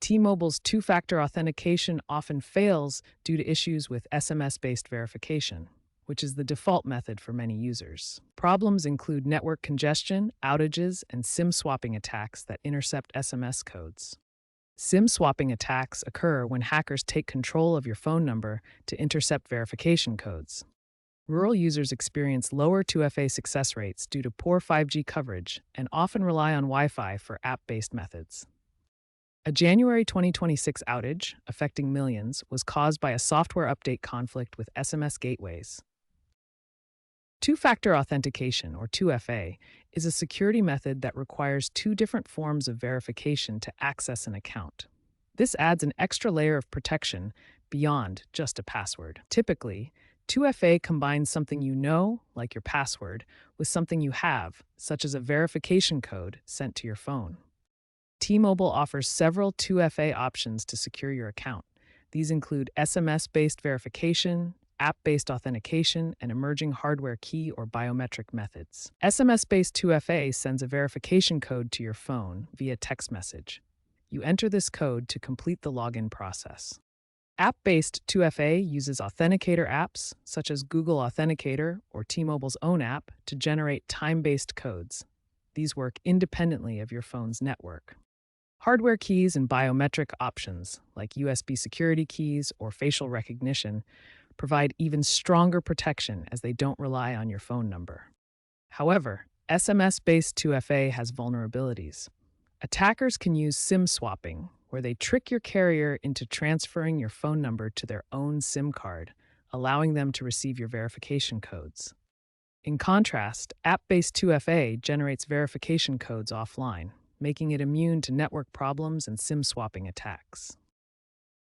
T-Mobile's two-factor authentication often fails due to issues with SMS-based verification, which is the default method for many users. Problems include network congestion, outages, and SIM swapping attacks that intercept SMS codes. SIM swapping attacks occur when hackers take control of your phone number to intercept verification codes. Rural users experience lower 2FA success rates due to poor 5G coverage and often rely on Wi-Fi for app-based methods. A January 2026 outage, affecting millions, was caused by a software update conflict with SMS gateways. Two-factor authentication, or 2FA, is a security method that requires two different forms of verification to access an account. This adds an extra layer of protection beyond just a password. Typically, 2FA combines something you know, like your password, with something you have, such as a verification code sent to your phone. T-Mobile offers several 2FA options to secure your account. These include SMS-based verification, app-based authentication, and emerging hardware key or biometric methods. SMS-based 2FA sends a verification code to your phone via text message. You enter this code to complete the login process. App-based 2FA uses authenticator apps, such as Google Authenticator or T-Mobile's own app, to generate time-based codes. These work independently of your phone's network. Hardware keys and biometric options, like USB security keys or facial recognition, provide even stronger protection as they don't rely on your phone number. However, SMS-based 2FA has vulnerabilities. Attackers can use SIM swapping, where they trick your carrier into transferring your phone number to their own SIM card, allowing them to receive your verification codes. In contrast, app-based 2FA generates verification codes offline, making it immune to network problems and SIM swapping attacks.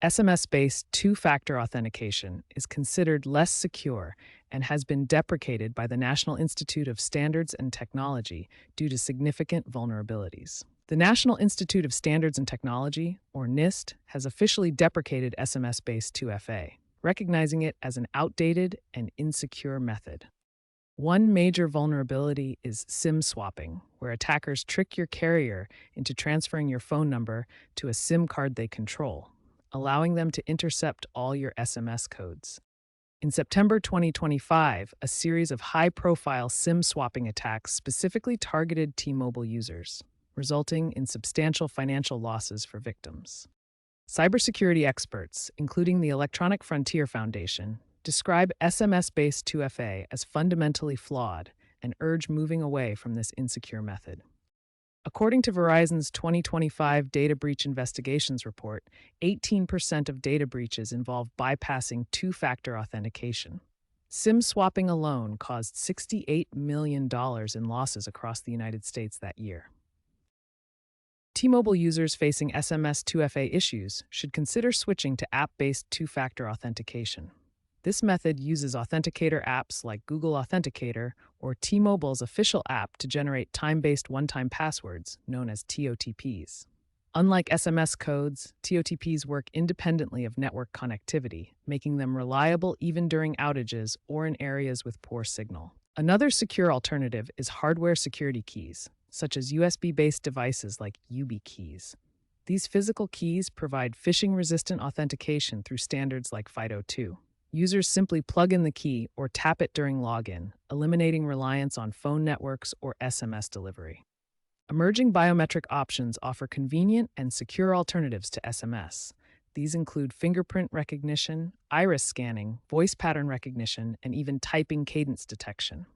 SMS-based two-factor authentication is considered less secure and has been deprecated by the National Institute of Standards and Technology due to significant vulnerabilities. The National Institute of Standards and Technology, or NIST, has officially deprecated SMS-based 2FA, recognizing it as an outdated and insecure method. One major vulnerability is SIM swapping, where attackers trick your carrier into transferring your phone number to a SIM card they control, allowing them to intercept all your SMS codes. In September 2025, a series of high-profile SIM swapping attacks specifically targeted T-Mobile users, resulting in substantial financial losses for victims. Cybersecurity experts, including the Electronic Frontier Foundation, describe SMS-based 2FA as fundamentally flawed and urge moving away from this insecure method. According to Verizon's 2025 Data Breach Investigations report, 18% of data breaches involve bypassing two-factor authentication. SIM swapping alone caused $68 million in losses across the United States that year. T-Mobile users facing SMS 2FA issues should consider switching to app-based two-factor authentication. This method uses authenticator apps like Google Authenticator or T-Mobile's official app to generate time-based one-time passwords, known as TOTPs. Unlike SMS codes, TOTPs work independently of network connectivity, making them reliable even during outages or in areas with poor signal. Another secure alternative is hardware security keys, such as USB-based devices like YubiKeys. These physical keys provide phishing-resistant authentication through standards like FIDO2. Users simply plug in the key or tap it during login, eliminating reliance on phone networks or SMS delivery. Emerging biometric options offer convenient and secure alternatives to SMS. These include fingerprint recognition, iris scanning, voice pattern recognition, and even typing cadence detection.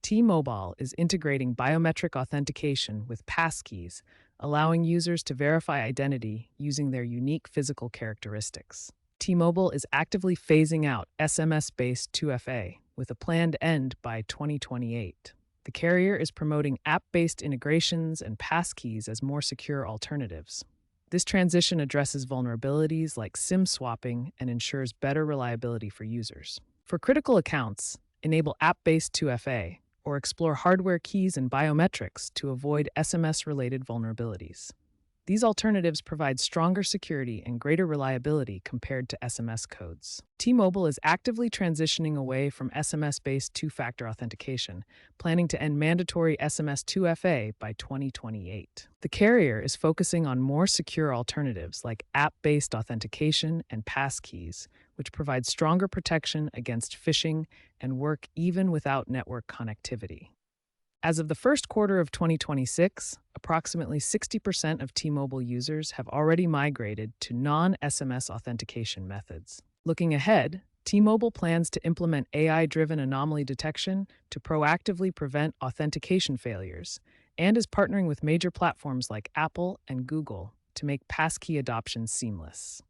T-Mobile is integrating biometric authentication with passkeys, allowing users to verify identity using their unique physical characteristics. T-Mobile is actively phasing out SMS-based 2FA, with a planned end by 2028. The carrier is promoting app-based integrations and passkeys as more secure alternatives. This transition addresses vulnerabilities like SIM swapping and ensures better reliability for users. For critical accounts, enable app-based 2FA, or explore hardware keys and biometrics to avoid SMS-related vulnerabilities. These alternatives provide stronger security and greater reliability compared to SMS codes. T-Mobile is actively transitioning away from SMS-based two-factor authentication, planning to end mandatory SMS 2FA by 2028. The carrier is focusing on more secure alternatives like app-based authentication and passkeys, which provide stronger protection against phishing and work even without network connectivity. As of the first quarter of 2026, approximately 60% of T-Mobile users have already migrated to non-SMS authentication methods. Looking ahead, T-Mobile plans to implement AI-driven anomaly detection to proactively prevent authentication failures and is partnering with major platforms like Apple and Google to make passkey adoption seamless.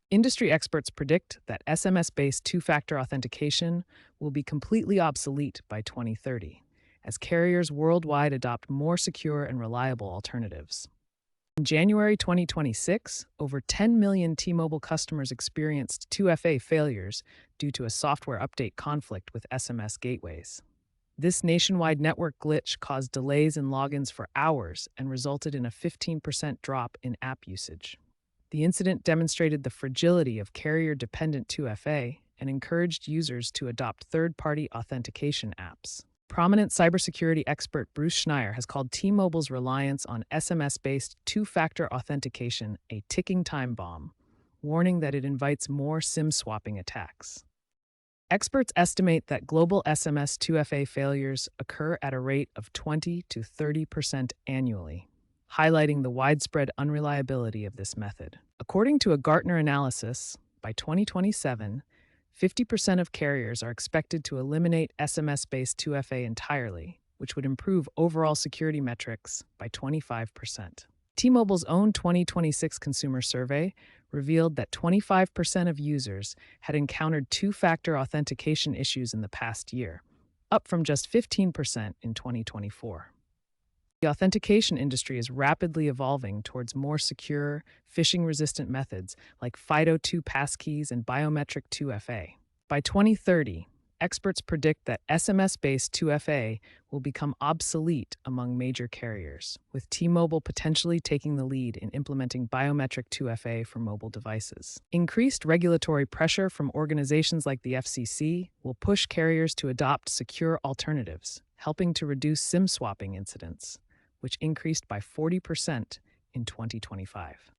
Industry experts predict that SMS-based two-factor authentication will be completely obsolete by 2030, as carriers worldwide adopt more secure and reliable alternatives. In January 2026, over 10 million T-Mobile customers experienced 2FA failures due to a software update conflict with SMS gateways. This nationwide network glitch caused delays in logins for hours and resulted in a 15% drop in app usage. The incident demonstrated the fragility of carrier-dependent 2FA and encouraged users to adopt third-party authentication apps. Prominent cybersecurity expert Bruce Schneier has called T-Mobile's reliance on SMS-based two-factor authentication a ticking time bomb, warning that it invites more SIM-swapping attacks. Experts estimate that global SMS 2FA failures occur at a rate of 20 to 30% annually, highlighting the widespread unreliability of this method. According to a Gartner analysis, by 2027, 50% of carriers are expected to eliminate SMS-based 2FA entirely, which would improve overall security metrics by 25%. T-Mobile's own 2026 consumer survey revealed that 25% of users had encountered two-factor authentication issues in the past year, up from just 15% in 2024. The authentication industry is rapidly evolving towards more secure, phishing-resistant methods like FIDO2 passkeys and biometric 2FA. By 2030, experts predict that SMS-based 2FA will become obsolete among major carriers, with T-Mobile potentially taking the lead in implementing biometric 2FA for mobile devices. Increased regulatory pressure from organizations like the FCC will push carriers to adopt secure alternatives, helping to reduce SIM swapping incidents, which increased by 40% in 2025.